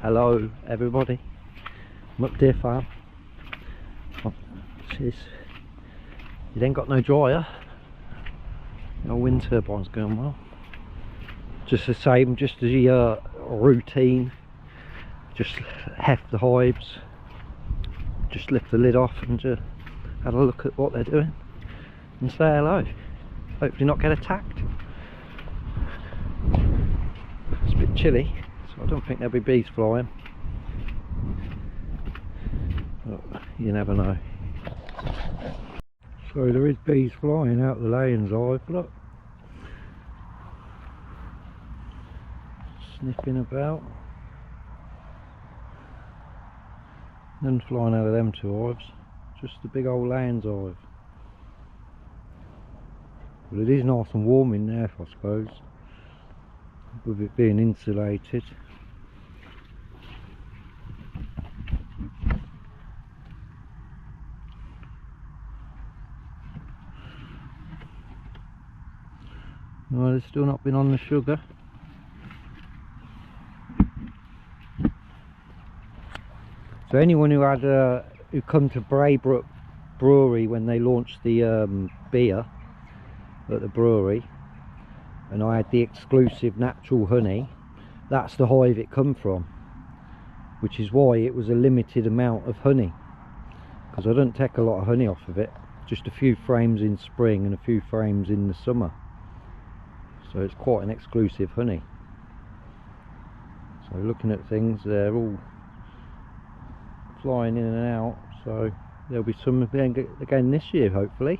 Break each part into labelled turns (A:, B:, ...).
A: Hello everybody, I'm up Deer Farm. Oh, jeez. It ain't got no dryer. No wind turbine's going well. Just the same, just the routine. Just heft the hives, just lift the lid off and just have a look at what they're doing and say hello. Hopefully not get attacked. It's a bit chilly, so I don't think there'll be bees flying. But you never know. So there is bees flying out the laying hive, look. Sniffing about. None flying out of them two hives, just the big old laying hive. Well, it is nice and warm in there, I suppose, with it being insulated. Well, they've still not been on the sugar. So anyone who had who come to Braybrook Brewery when they launched the beer at the brewery, and I had the exclusive natural honey, that's the hive it come from, which is why it was a limited amount of honey, because I don't take a lot of honey off of it, just a few frames in spring and a few frames in the summer, so it's quite an exclusive honey. So looking at things, they're all flying in and out, so there'll be some again this year hopefully.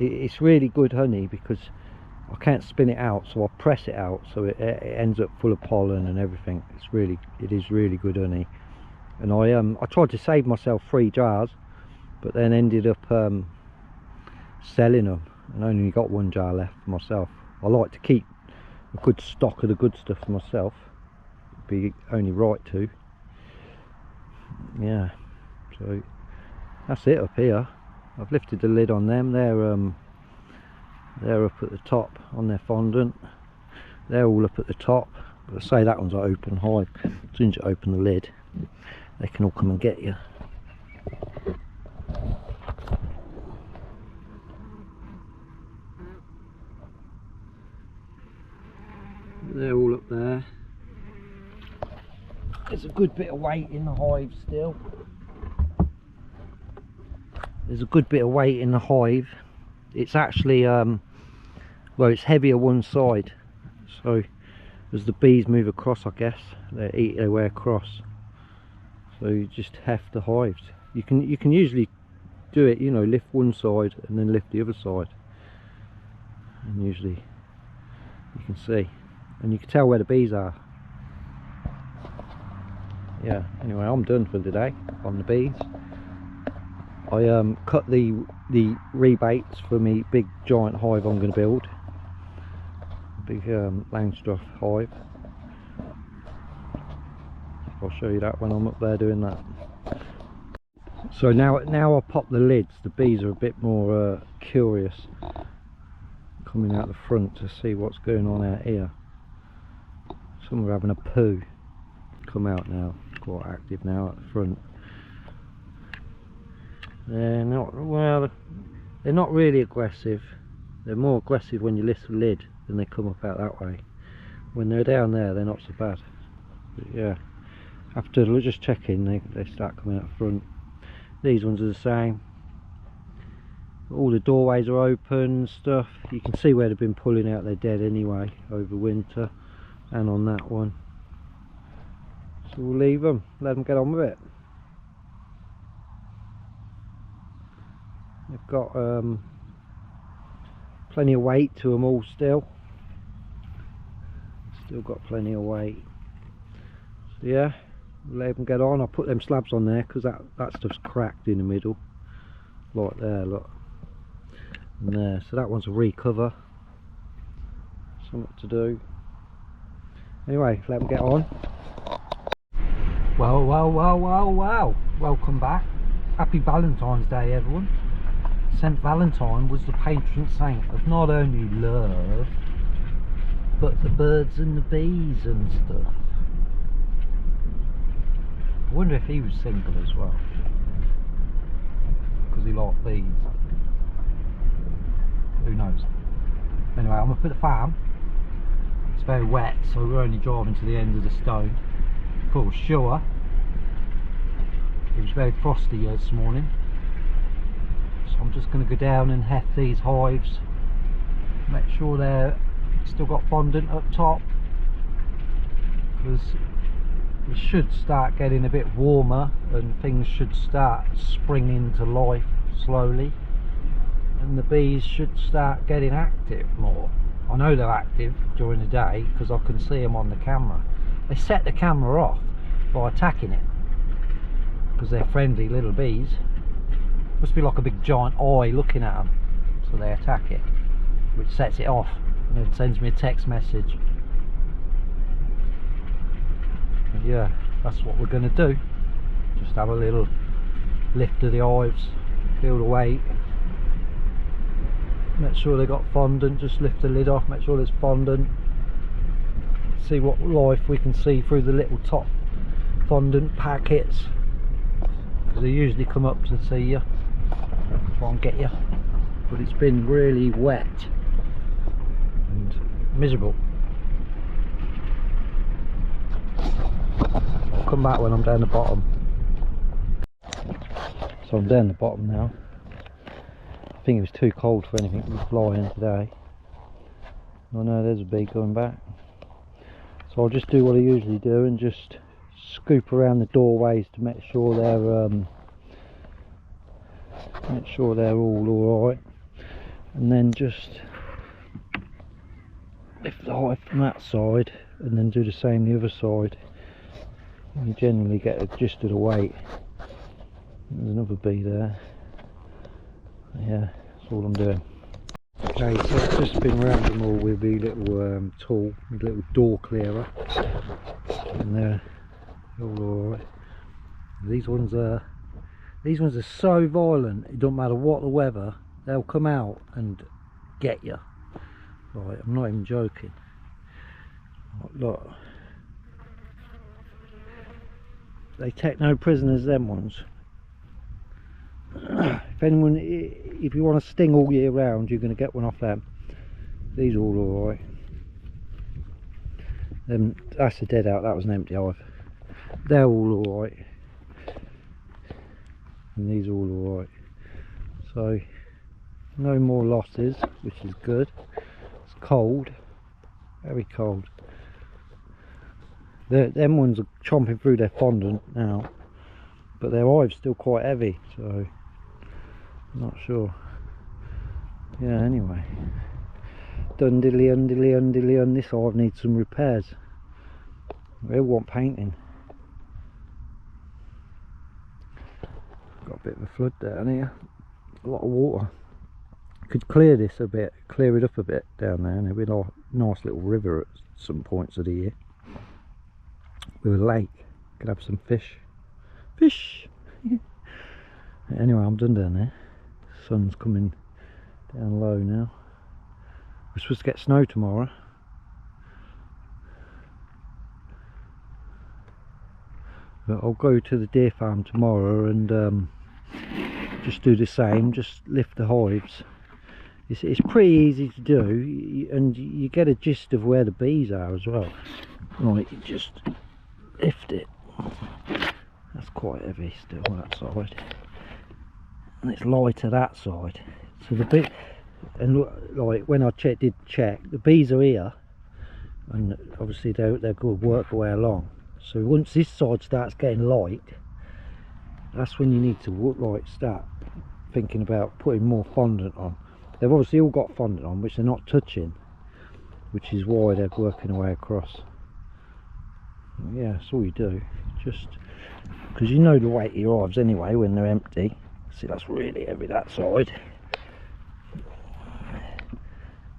A: It's really good honey because I can't spin it out, so I press it out, so it ends up full of pollen and everything. It is really good honey. And I tried to save myself 3 jars, but then ended up selling them, and only got 1 jar left for myself. I like to keep a good stock of the good stuff for myself. It'd be only right to. Yeah, so that's it up here. I've lifted the lid on them. They're up at the top on their fondant. They're all up at the top, but I say that one's an open hive. As soon as you open the lid, they can all come and get you. They're all up there. There's a good bit of weight in the hive still. There's a good bit of weight in the hive. It's actually well, it's heavier one side, so as the bees move across, I guess they eat their way across, so you just heft the hives. You can usually do it, you know, lift one side and then lift the other side, and usually you can see, and you can tell where the bees are. Yeah, anyway, I'm done for today on the bees. I cut the rebates for me big giant hive I'm going to build, big Langstroth hive. I'll show you that when I'm up there doing that. So now I pop the lids, the bees are a bit more curious, coming out the front to see what's going on out here. Some are having a poo. Come out now, quite active now at the front. They're not really aggressive. They're more aggressive when you lift the lid, and they come up out that way. When they're down there, they're not so bad. But yeah, after just checking, they start coming out front. These ones are the same. All the doorways are open and stuff. You can see where they've been pulling out their dead anyway over winter, and on that one. So we'll leave them, let them get on with it. They've got plenty of weight to them all still. Still got plenty of weight. So yeah, we'll let them get on. I'll put them slabs on there because that stuff's cracked in the middle. Like there, look. And there, so that one's a recover. Something to do. Anyway, let them get on. Well, welcome back. Happy Valentine's Day, everyone. St. Valentine was the patron saint of not only love, but the birds and the bees and stuff. I wonder if he was single as well, because he liked bees. Who knows? Anyway, I'm up at the farm. It's very wet, so we're only driving to the end of the stone. For sure. It was very frosty this morning, so I'm just going to go down and heft these hives, make sure they're still got fondant up top, because it should start getting a bit warmer and things should start springing to life slowly, and the bees should start getting active more. I know they're active during the day because I can see them on the camera. They set the camera off by attacking it, because they're friendly little bees. Must be like a big giant eye looking at them, so they attack it, which sets it off and then sends me a text message. And yeah, that's what we're going to do. Just have a little lift of the hives, feel the weight, make sure they got fondant, just lift the lid off, make sure there's fondant, see what life we can see through the little top fondant packets, because they usually come up to see you, try and get you. But it's been really wet and miserable. I'll come back when I'm down the bottom. So I'm down the bottom now. I think it was too cold for anything to fly in today. Oh no, there's a bee going back. So I'll just do what I usually do and just scoop around the doorways to make sure they're all alright, and then just lift the hive from that side and then do the same the other side. You generally get a gist of the weight. There's another bee there. Yeah, that's all I'm doing. Okay, so I've just been around them all with the little tool, the little door clearer, and they're all alright. These ones are so violent, it don't matter what the weather, they'll come out and get you. Right, I'm not even joking. Look, they take no prisoners, them ones. If you want to sting all year round, you're going to get one off them. These are all alright. That's a dead out, that was an empty hive. They're all alright. And these are all alright. So, no more losses, which is good. It's cold, very cold. Them ones are chomping through their fondant now, but their hive's still quite heavy, so I'm not sure. Yeah, anyway, dundilly undilly undilly on this hive needs some repairs. They all want painting. Got a bit of a flood down here, a lot of water. Could clear this a bit, clear it up a bit down there, and there'll be a nice little river at some points of the year with a lake. Could have some fish. Anyway, I'm done down there. Sun's coming down low now. We're supposed to get snow tomorrow. But I'll go to the deer farm tomorrow and just do the same, just lift the hives. It's pretty easy to do, and you get a gist of where the bees are as well. Right, you just lift it. That's quite heavy still, that side, and it's lighter that side. So the bee, and like when I did check, the bees are here, and obviously they're going to work their way along. So once this side starts getting light, that's when you need to start thinking about putting more fondant on. They've obviously all got fondant on, which they're not touching, which is why they're working their way across. Yeah, that's all you do. Just because you know the weight of your hives anyway when they're empty. See, that's really heavy, that side,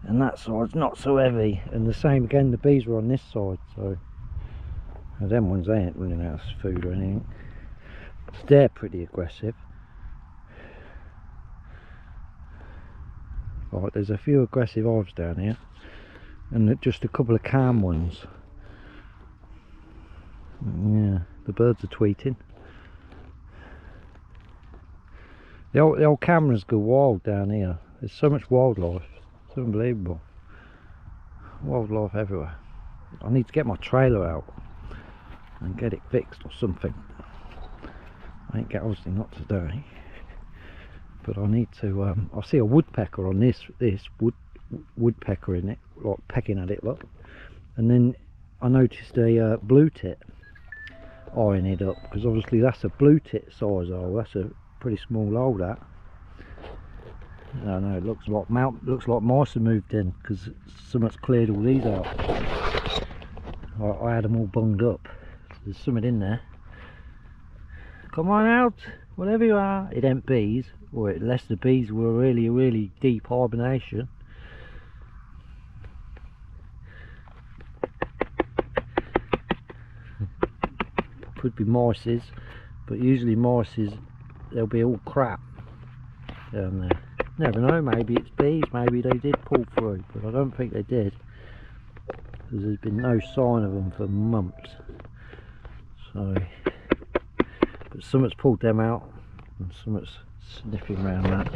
A: and that side's not so heavy. And the same again, the bees are on this side, so them ones, they ain't running out of food or anything. They're pretty aggressive. Right, there's a few aggressive hives down here, and just a couple of calm ones. Yeah. The birds are tweeting. The old cameras go wild down here. There's so much wildlife. It's unbelievable. Wildlife everywhere. I need to get my trailer out and get it fixed or something. I ain't get, obviously not today, but I need to. I see a woodpecker on this woodpecker in it, like pecking at it, look. And then I noticed a blue tit eyeing it up, because obviously that's a blue tit size hole. That's a pretty small hole, that. I don't know, it looks like mice have moved in, because someone's cleared all these out. I had them all bunged up. There's something in there. Come on out, whatever you are. It ain't bees, or unless the bees were really deep hibernation. Could be mices, but usually mices, they'll be all crap down there. Never know, maybe it's bees, maybe they did pull through, but I don't think they did, because there's been no sign of them for months. So, but someone's pulled them out, and someone's sniffing around that.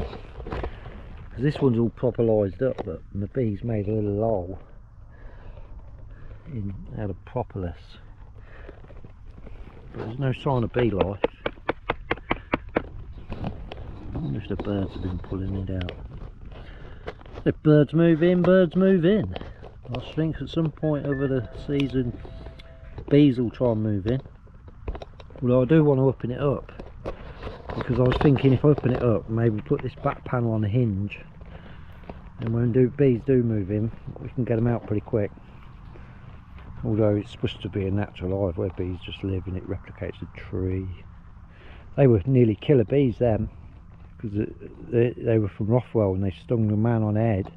A: Because this one's all propolised up, but the bees made a little hole out of propolis. But there's no sign of bee life. I wonder if the birds have been pulling it out. If birds move in, birds move in. I think at some point over the season, bees will try and move in. Although I do want to open it up, because I was thinking if I open it up, maybe put this back panel on a hinge, and when bees do move in, we can get them out pretty quick. Although it's supposed to be a natural hive where bees just live and it replicates a tree. They were nearly killer bees then, because they were from Rothwell, and they stung the man on the head,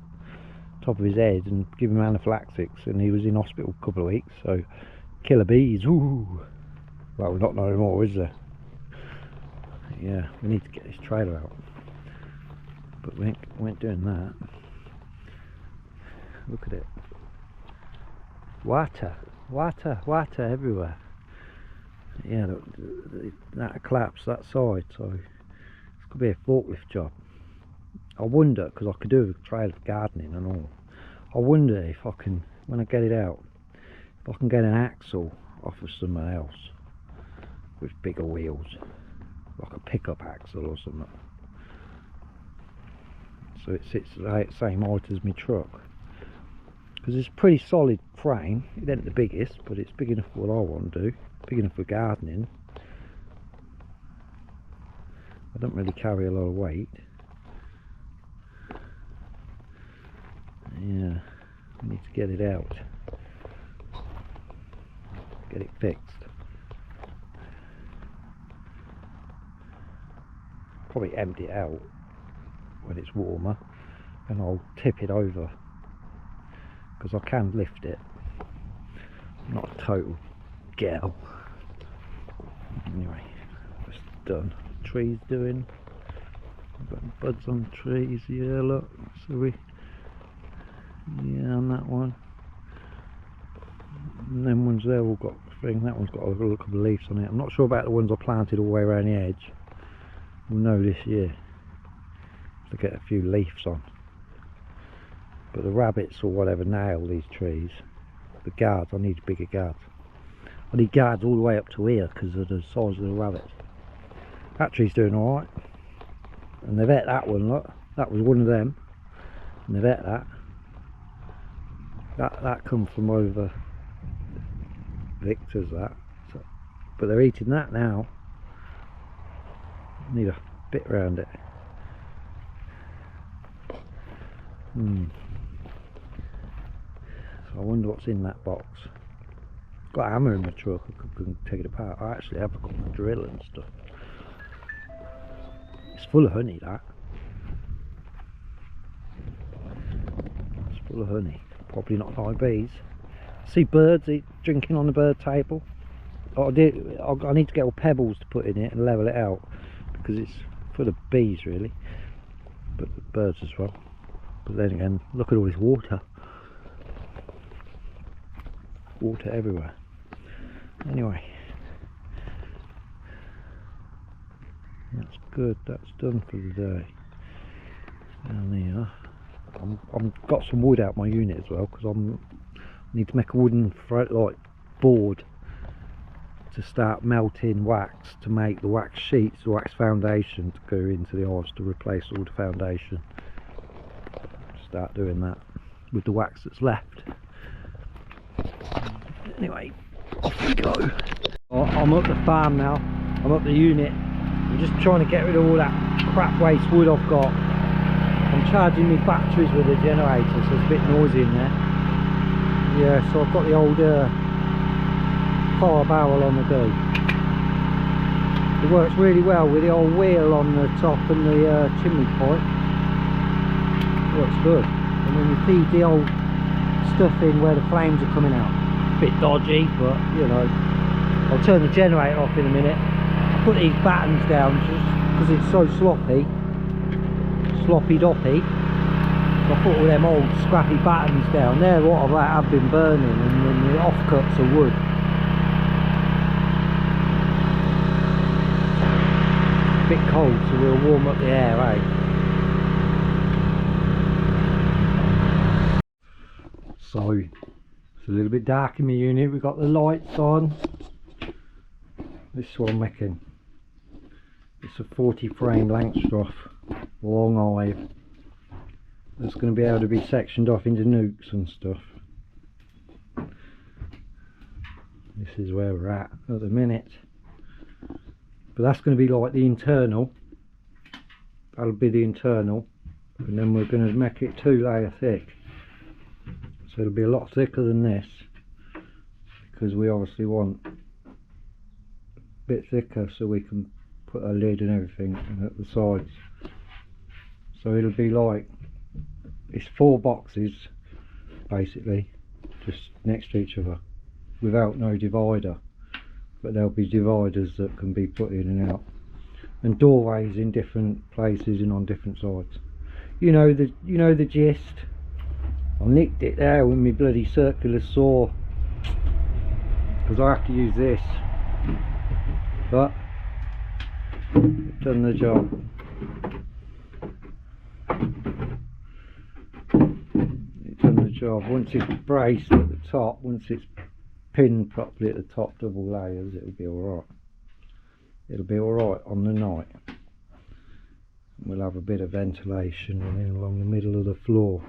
A: top of his head, and gave him anaphylaxis, and he was in hospital a couple of weeks. So killer bees, ooh. Well, we're not no more, is there? Yeah, we need to get this trailer out, but we ain't doing that. Look at it. Water everywhere. Yeah, that collapsed that side, so it's could be a forklift job. I wonder, because I could do a trailer for gardening and all. I wonder if I can, when I get it out, if I can get an axle off of somewhere else with bigger wheels, like a pickup axle or something, so it sits the same height as my truck. Because it's a pretty solid frame. It ain't the biggest, but it's big enough for what I want to do. Big enough for gardening. I don't really carry a lot of weight. Yeah, we need to get it out. Get it fixed. Probably empty it out when it's warmer, and I'll tip it over, because I can lift it. I'm not a total girl. Anyway, that's done. Trees doing. I've got buds on trees. Yeah, look. So yeah, on that one. And them ones there all got a thing. That one's got a couple of leaves on it. I'm not sure about the ones I planted all the way around the edge. We'll know this year to get a few leaves on. But the rabbits or whatever nail these trees. The guards, I need bigger guards. I need guards all the way up to here because of the size of the rabbits. That tree's doing alright. And they've ate that one, look. That was one of them. And they've ate that. That come from over Victor's, that. So, but they're eating that now. Need a bit around it. So I wonder what's in that box. Got a hammer in my truck, I could take it apart. I actually have got my drill and stuff. It's full of honey, that. It's full of honey. Probably not by bees. See birds drinking on the bird table. I need to get all pebbles to put in it and level it out, because it's full of bees really, but the birds as well. But then again, look at all this water. Water everywhere. Anyway, That's good, that's done for the day. Down here, I've got some wood out my unit as well, because I need to make a wooden board to start melting wax to make the wax sheets, the wax foundation to go into the hives to replace all the foundation. Start doing that with the wax that's left. Anyway, off we go. I'm at the farm now, I'm at the unit. I'm just trying to get rid of all that crap waste wood I've got. I'm charging my batteries with a generator, so it's a bit noisy in there. Yeah, so I've got the old fire barrel on the go. It works really well with the old wheel on the top and the chimney pipe. It works good. And then you feed the old stuff in where the flames are coming out. A bit dodgy, but you know. I'll turn the generator off in a minute. I put these battens down just because it's so sloppy doppy. So I put all them old scrappy battens down. They're what I've been burning, and then the offcuts are wood. A bit cold, so we'll warm up the air, eh? So it's a little bit dark in my unit. We've got the lights on. This is what I'm making. It's a 40 frame Langstroth long hive. That's going to be able to be sectioned off into nukes and stuff. This is where we're at the minute. But that's going to be like the internal. That'll be the internal. And then we're going to make it 2-layer thick. So it'll be a lot thicker than this. Because we obviously want a bit thicker so we can put a lid and everything at the sides. So it'll be like, it's 4 boxes basically, just next to each other, without no divider, but there'll be dividers that can be put in and out, and doorways in different places and on different sides. You know the gist. I nicked it there with my bloody circular saw because I have to use this, but it's done the job. Once it's braced at the top, once it's pinned properly at the top, double layers, it'll be alright. It'll be alright on the night. We'll have a bit of ventilation running along the middle of the floor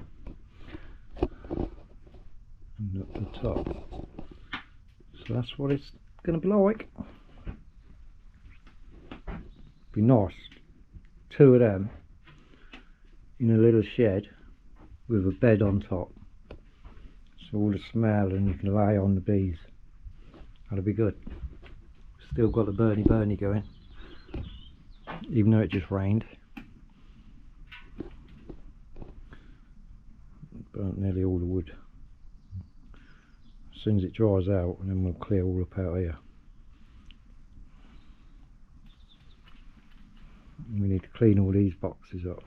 A: and up the top. So that's what it's going to be like. Be nice, 2 of them in a little shed with a bed on top, so all the smell, and you can lay on the bees. That'll be good. Still got the burny going, even though it just rained. Burnt nearly all the wood. As soon as it dries out, and then we'll clear all up out here. And we need to clean all these boxes up.